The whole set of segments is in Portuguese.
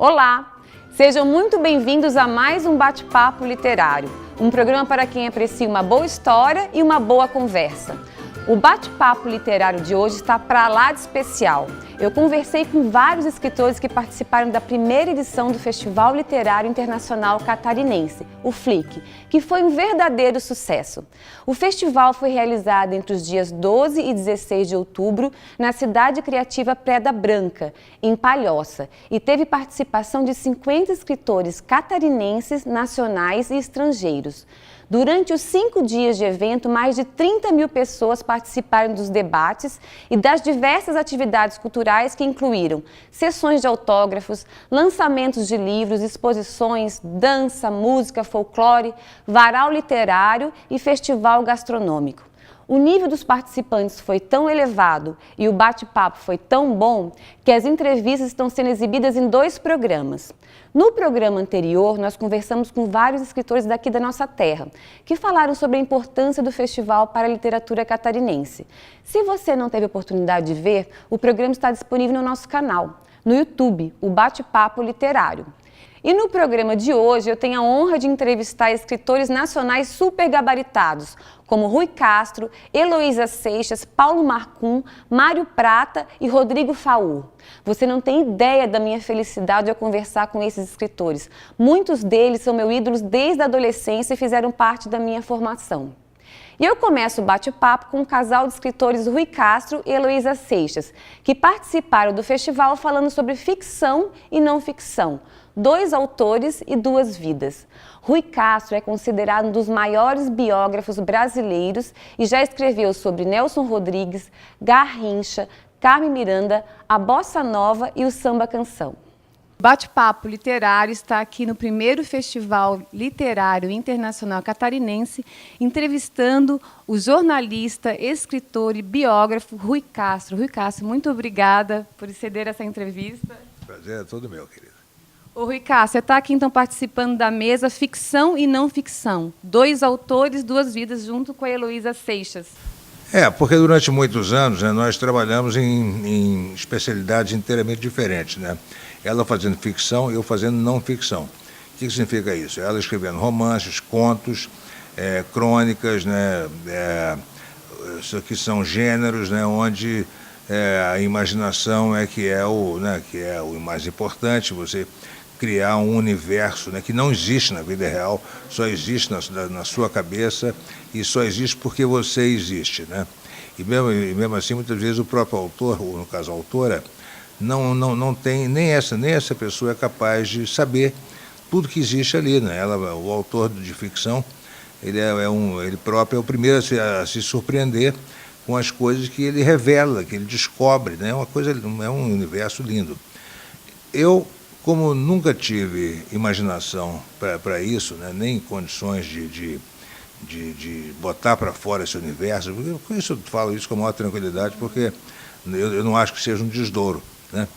Olá! Sejam muito bem-vindos a mais um Bate-Papo Literário, um programa para quem aprecia uma boa história e uma boa conversa. O Bate-Papo Literário de hoje está para lá de especial. Eu conversei com vários escritores que participaram da primeira edição do Festival Literário Internacional Catarinense, o FLIC, que foi um verdadeiro sucesso. O festival foi realizado entre os dias 12 e 16 de outubro na Cidade Criativa Preda Branca, em Palhoça, e teve participação de 50 escritores catarinenses, nacionais e estrangeiros. Durante os 5 dias de evento, mais de 30 mil pessoas participaram dos debates e das diversas atividades culturais que incluíram sessões de autógrafos, lançamentos de livros, exposições, dança, música, folclore, varal literário e festival gastronômico. O nível dos participantes foi tão elevado e o bate-papo foi tão bom que as entrevistas estão sendo exibidas em 2 programas. No programa anterior, nós conversamos com vários escritores daqui da nossa terra, que falaram sobre a importância do festival para a literatura catarinense. Se você não teve oportunidade de ver, o programa está disponível no nosso canal, no YouTube, o Bate-Papo Literário. E no programa de hoje eu tenho a honra de entrevistar escritores nacionais super gabaritados, como Rui Castro, Heloísa Seixas, Paulo Marcum, Mário Prata e Rodrigo Faur. Você não tem ideia da minha felicidade ao conversar com esses escritores. Muitos deles são meus ídolos desde a adolescência e fizeram parte da minha formação. E eu começo o bate-papo com um casal de escritores Rui Castro e Heloísa Seixas, que participaram do festival falando sobre ficção e não ficção. 2 autores e 2 vidas. Rui Castro é considerado um dos maiores biógrafos brasileiros e já escreveu sobre Nelson Rodrigues, Garrincha, Carmen Miranda, a Bossa Nova e o Samba Canção. O Bate-Papo Literário está aqui no primeiro Festival Literário Internacional Catarinense, entrevistando o jornalista, escritor e biógrafo Rui Castro. Rui Castro, muito obrigada por ceder essa entrevista. Prazer é todo meu, querido. Ô, Rui Castro, você está aqui então participando da mesa Ficção e Não Ficção. 2 autores, 2 vidas, junto com a Heloísa Seixas. Porque durante muitos anos nós trabalhamos em especialidades inteiramente diferentes, né? Ela fazendo ficção e eu fazendo não ficção. O que significa isso? Ela escrevendo romances, contos, crônicas, né? Isso aqui são gêneros, né? Onde a imaginação que é o mais importante, você criar um universo, né, que não existe na vida real, só existe na sua cabeça e só existe porque você existe, né? E mesmo assim, muitas vezes o próprio autor, ou no caso a autora, não tem, nem essa pessoa é capaz de saber tudo que existe ali, né? O autor de ficção, ele próprio é o primeiro a se surpreender com as coisas que ele revela, que ele descobre, né? É um universo lindo. Eu, como nunca tive imaginação para isso, né, nem condições de botar para fora esse universo, com isso eu falo isso com a maior tranquilidade, porque eu não acho que seja um desdouro, né?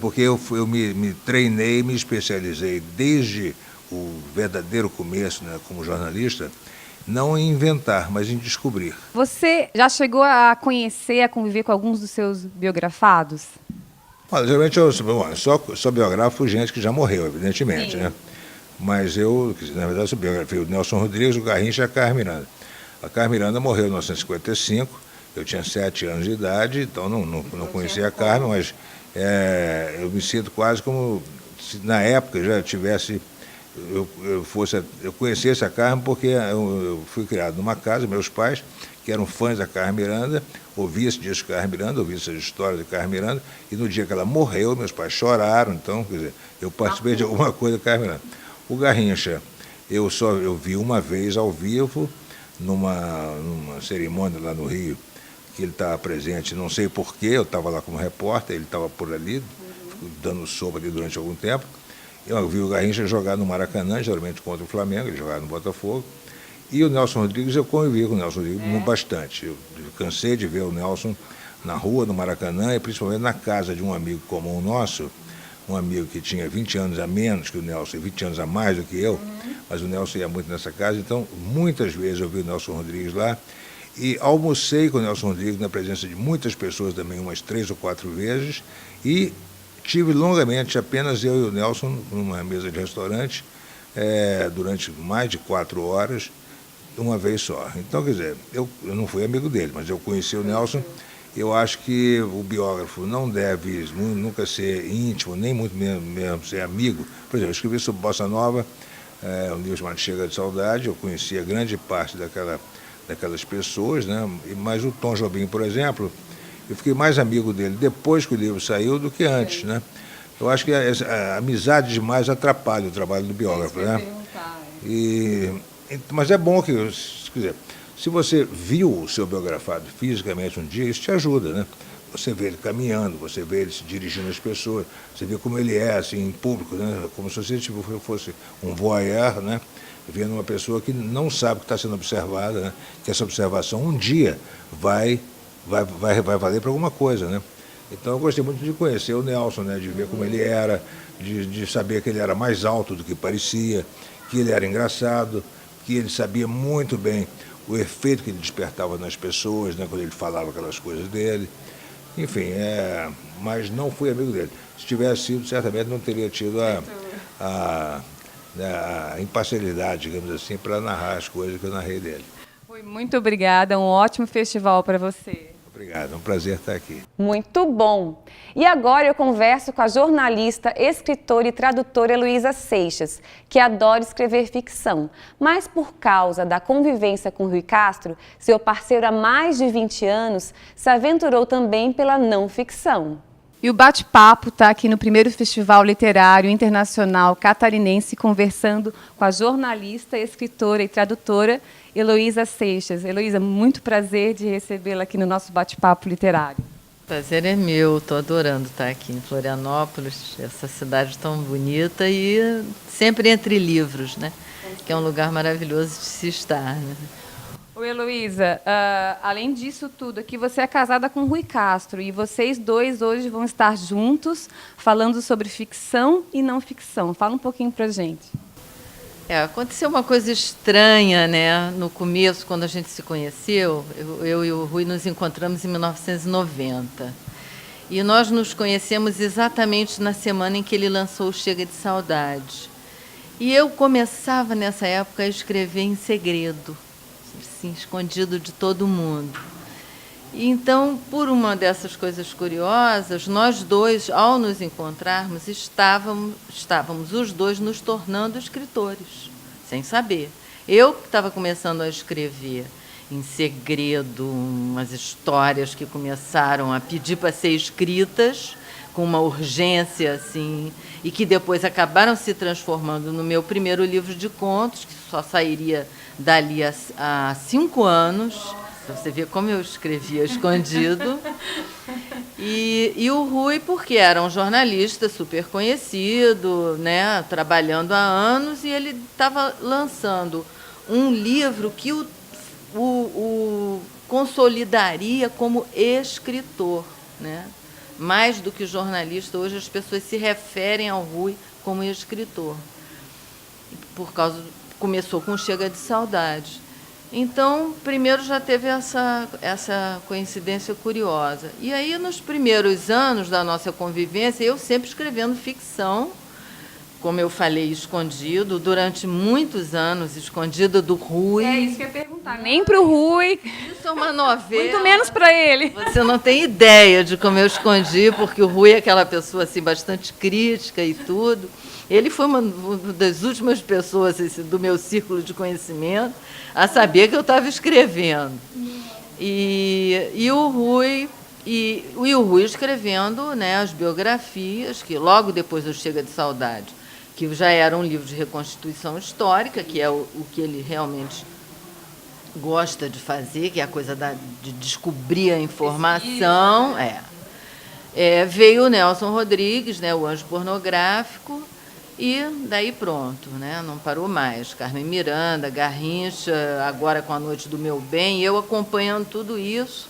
Porque eu me treinei, me especializei desde o verdadeiro começo, né, como jornalista, não em inventar, mas em descobrir. Você já chegou a conhecer, a conviver com alguns dos seus biografados? Olha, geralmente eu sou biógrafo gente que já morreu, evidentemente, sim, né? Mas eu, na verdade, sou biografia o Nelson Rodrigues, o Garrincha e a Carmen Miranda. A Carmen Miranda morreu em 1955, eu tinha 7 anos de idade, então não conhecia a Carmen, mas eu me sinto quase como se na época já tivesse... Eu conhecesse a Carmen porque eu fui criado numa casa, meus pais, que eram fãs da Carmen Miranda, ouvia esse disco de Carmen Miranda, ouvia essas histórias de Carmen Miranda, e no dia que ela morreu, meus pais choraram, então, quer dizer, eu participei de alguma coisa da Carmen Miranda. O Garrincha, eu vi uma vez ao vivo, numa cerimônia lá no Rio, que ele estava presente, não sei porquê, eu estava lá como repórter, ele estava por ali, dando sopa ali durante algum tempo. Eu vi o Garrincha jogar no Maracanã, geralmente contra o Flamengo, ele jogava no Botafogo. E o Nelson Rodrigues, eu convivi com o Nelson Rodrigues bastante. Eu cansei de ver o Nelson na rua, no Maracanã, e principalmente na casa de um amigo comum nosso, um amigo que tinha 20 anos a menos que o Nelson, e 20 anos a mais do que eu, mas o Nelson ia muito nessa casa, então muitas vezes eu vi o Nelson Rodrigues lá, e almocei com o Nelson Rodrigues na presença de muitas pessoas também, umas 3 ou 4 vezes, e tive longamente apenas eu e o Nelson numa mesa de restaurante, durante mais de 4 horas, uma vez só. Então, quer dizer, eu não fui amigo dele, mas eu conheci o Nelson. Eu acho que o biógrafo não deve nunca ser íntimo, nem muito mesmo ser amigo. Por exemplo, eu escrevi sobre Bossa Nova, um livro chamado Chega de Saudade, eu conhecia grande parte daquelas pessoas, né? Mas o Tom Jobim, por exemplo, eu fiquei mais amigo dele depois que o livro saiu do que antes, né? Eu acho que a amizade demais atrapalha o trabalho do biógrafo, né? Mas é bom que, quer dizer, se você viu o seu biografado fisicamente um dia, isso te ajuda, né? Você vê ele caminhando, você vê ele se dirigindo às pessoas, você vê como ele é, assim, em público, né? Como se você fosse um voyeur, né? Vendo uma pessoa que não sabe que está sendo observada, né? Que essa observação um dia vai valer para alguma coisa, né? Então eu gostei muito de conhecer o Nelson, né? De ver como ele era, de saber que ele era mais alto do que parecia, que ele era engraçado, que ele sabia muito bem o efeito que ele despertava nas pessoas, né? Quando ele falava aquelas coisas dele. Enfim, mas não fui amigo dele. Se tivesse sido, certamente não teria tido a imparcialidade, digamos assim, para narrar as coisas que eu narrei dele. Muito obrigada, um ótimo festival para você. Obrigado, é um prazer estar aqui. Muito bom! E agora eu converso com a jornalista, escritora e tradutora Heloísa Seixas, que adora escrever ficção, mas por causa da convivência com Rui Castro, seu parceiro há mais de 20 anos, se aventurou também pela não ficção. E o bate-papo está aqui no primeiro Festival Literário Internacional Catarinense, conversando com a jornalista, escritora e tradutora Heloísa Seixas. Heloísa, muito prazer de recebê-la aqui no nosso bate-papo literário. O prazer é meu, estou adorando estar aqui em Florianópolis, essa cidade tão bonita e sempre entre livros, né? Que é um lugar maravilhoso de se estar, né? Oi, Heloísa, além disso tudo, aqui você é casada com Rui Castro e vocês dois hoje vão estar juntos falando sobre ficção e não ficção. Fala um pouquinho pra gente. Aconteceu uma coisa estranha, né? No começo, quando a gente se conheceu, eu e o Rui nos encontramos em 1990. E nós nos conhecemos exatamente na semana em que ele lançou o Chega de Saudade. E eu começava, nessa época, a escrever em segredo, assim, escondido de todo mundo. E então, por uma dessas coisas curiosas, nós dois, ao nos encontrarmos, estávamos os dois nos tornando escritores, sem saber. Eu que estava começando a escrever em segredo umas histórias que começaram a pedir para ser escritas, com uma urgência, assim, e que depois acabaram se transformando no meu primeiro livro de contos, que só sairia dali a 5 anos. Então, você vê como eu escrevia escondido. E o Rui, porque era um jornalista super conhecido, né, trabalhando há anos, e ele estava lançando um livro que o consolidaria como escritor, né? Mais do que jornalista, hoje as pessoas se referem ao Rui como escritor. Começou com Chega de Saudade. Então, primeiro já teve essa coincidência curiosa. E aí, nos primeiros anos da nossa convivência, eu sempre escrevendo ficção, como eu falei, escondido, durante muitos anos, escondido do Rui. É isso que eu ia perguntar. Nem para o Rui. Isso é uma novela. Muito menos para ele. Você não tem ideia de como eu escondi, porque o Rui é aquela pessoa assim, bastante crítica e tudo. Ele foi uma das últimas pessoas do meu círculo de conhecimento a saber que eu estava escrevendo. E o Rui escrevendo, né, as biografias, que logo depois do Chega de Saudade, que já era um livro de reconstituição histórica, que é o que ele realmente gosta de fazer, que é a coisa de descobrir a informação. Veio o Nelson Rodrigues, né, o Anjo Pornográfico, e daí pronto, né, não parou mais. Carmen Miranda, Garrincha, agora com A Noite do Meu Bem, eu acompanhando tudo isso.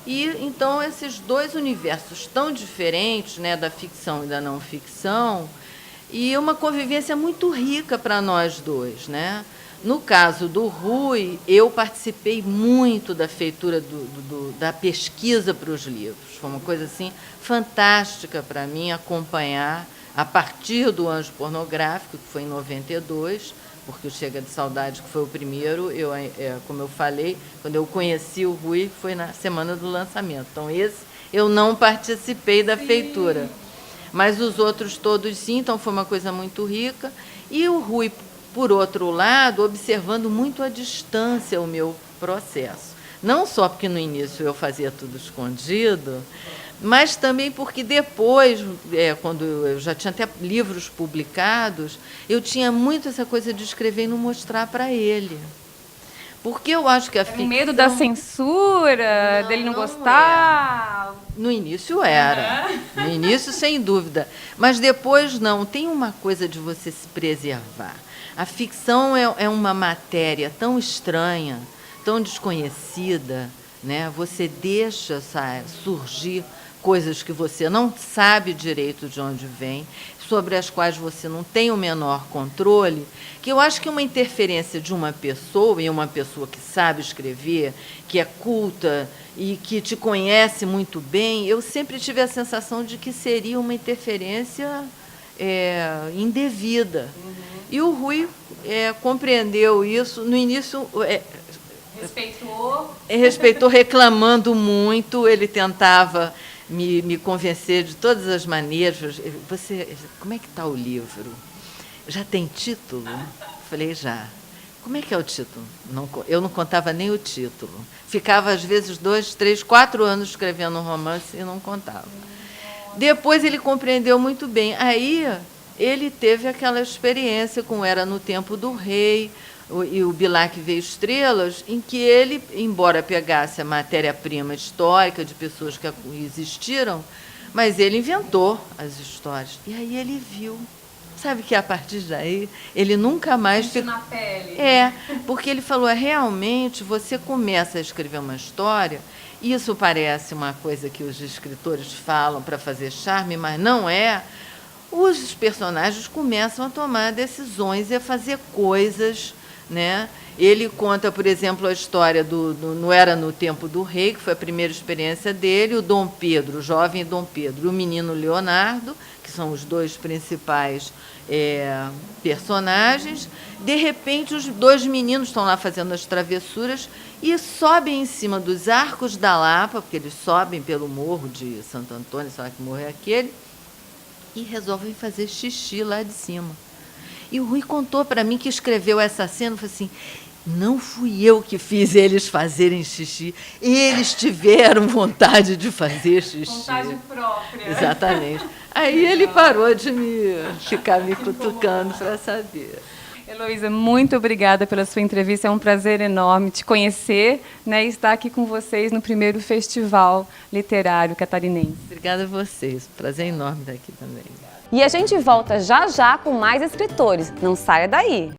E então esses dois universos tão diferentes, né, da ficção e da não ficção, e uma convivência muito rica para nós dois, né? No caso do Rui, eu participei muito da feitura da pesquisa para os livros. Foi uma coisa assim fantástica para mim acompanhar, a partir do Anjo Pornográfico, que foi em 92, porque o Chega de Saudade, que foi o primeiro, como eu falei, quando eu conheci o Rui, foi na semana do lançamento. Então, esse eu não participei da feitura. Mas os outros todos sim, então foi uma coisa muito rica. E o Rui, por outro lado, observando muito à distância o meu processo. Não só porque no início eu fazia tudo escondido, mas também porque depois, quando eu já tinha até livros publicados, eu tinha muito essa coisa de escrever e não mostrar para ele. Porque eu acho que a ficção... medo da censura, dele não gostar? No início era. No início, sem dúvida. Mas depois não. Tem uma coisa de você se preservar. A ficção é uma matéria tão estranha, tão desconhecida, né? Você deixa surgir coisas que você não sabe direito de onde vem, sobre as quais você não tem o menor controle, que eu acho que uma interferência de uma pessoa, e uma pessoa que sabe escrever, que é culta e que te conhece muito bem, eu sempre tive a sensação de que seria uma interferência indevida. E o Rui compreendeu isso. No início... Respeitou, reclamando muito, ele tentava me convencer de todas as maneiras. Como é que está o livro? Já tem título? Falei, já. Como é que é o título? Eu não contava nem o título. Ficava, às vezes, 2, 3, 4 anos escrevendo um romance e não contava. Depois ele compreendeu muito bem. Aí ele teve aquela experiência com Era no Tempo do Rei, e o Bilac Veio Estrelas, em que ele, embora pegasse a matéria-prima histórica de pessoas que existiram, mas ele inventou as histórias. E aí ele viu. Sabe que a partir daí ele nunca mais ficou na pele. Porque ele falou, realmente você começa a escrever uma história, isso parece uma coisa que os escritores falam para fazer charme, mas não é. Os personagens começam a tomar decisões e a fazer coisas, né? Ele conta, por exemplo, a história não Era no Tempo do Rei, que foi a primeira experiência dele, o Dom Pedro, o jovem Dom Pedro, e o menino Leonardo, que são os dois principais personagens. De repente, os dois meninos estão lá fazendo as travessuras e sobem em cima dos Arcos da Lapa, porque eles sobem pelo morro de Santo Antônio, sei lá que morro é aquele, e resolvem fazer xixi lá de cima. E o Rui contou para mim que escreveu essa cena, falou assim, não fui eu que fiz eles fazerem xixi, eles tiveram vontade de fazer xixi. Vontade própria. Exatamente. Aí ele parou de ficar me cutucando para saber. Heloísa, muito obrigada pela sua entrevista, é um prazer enorme te conhecer, né, e estar aqui com vocês no primeiro Festival Literário Catarinense. Obrigada a vocês, prazer enorme estar aqui também. E a gente volta já já com mais escritores, não saia daí!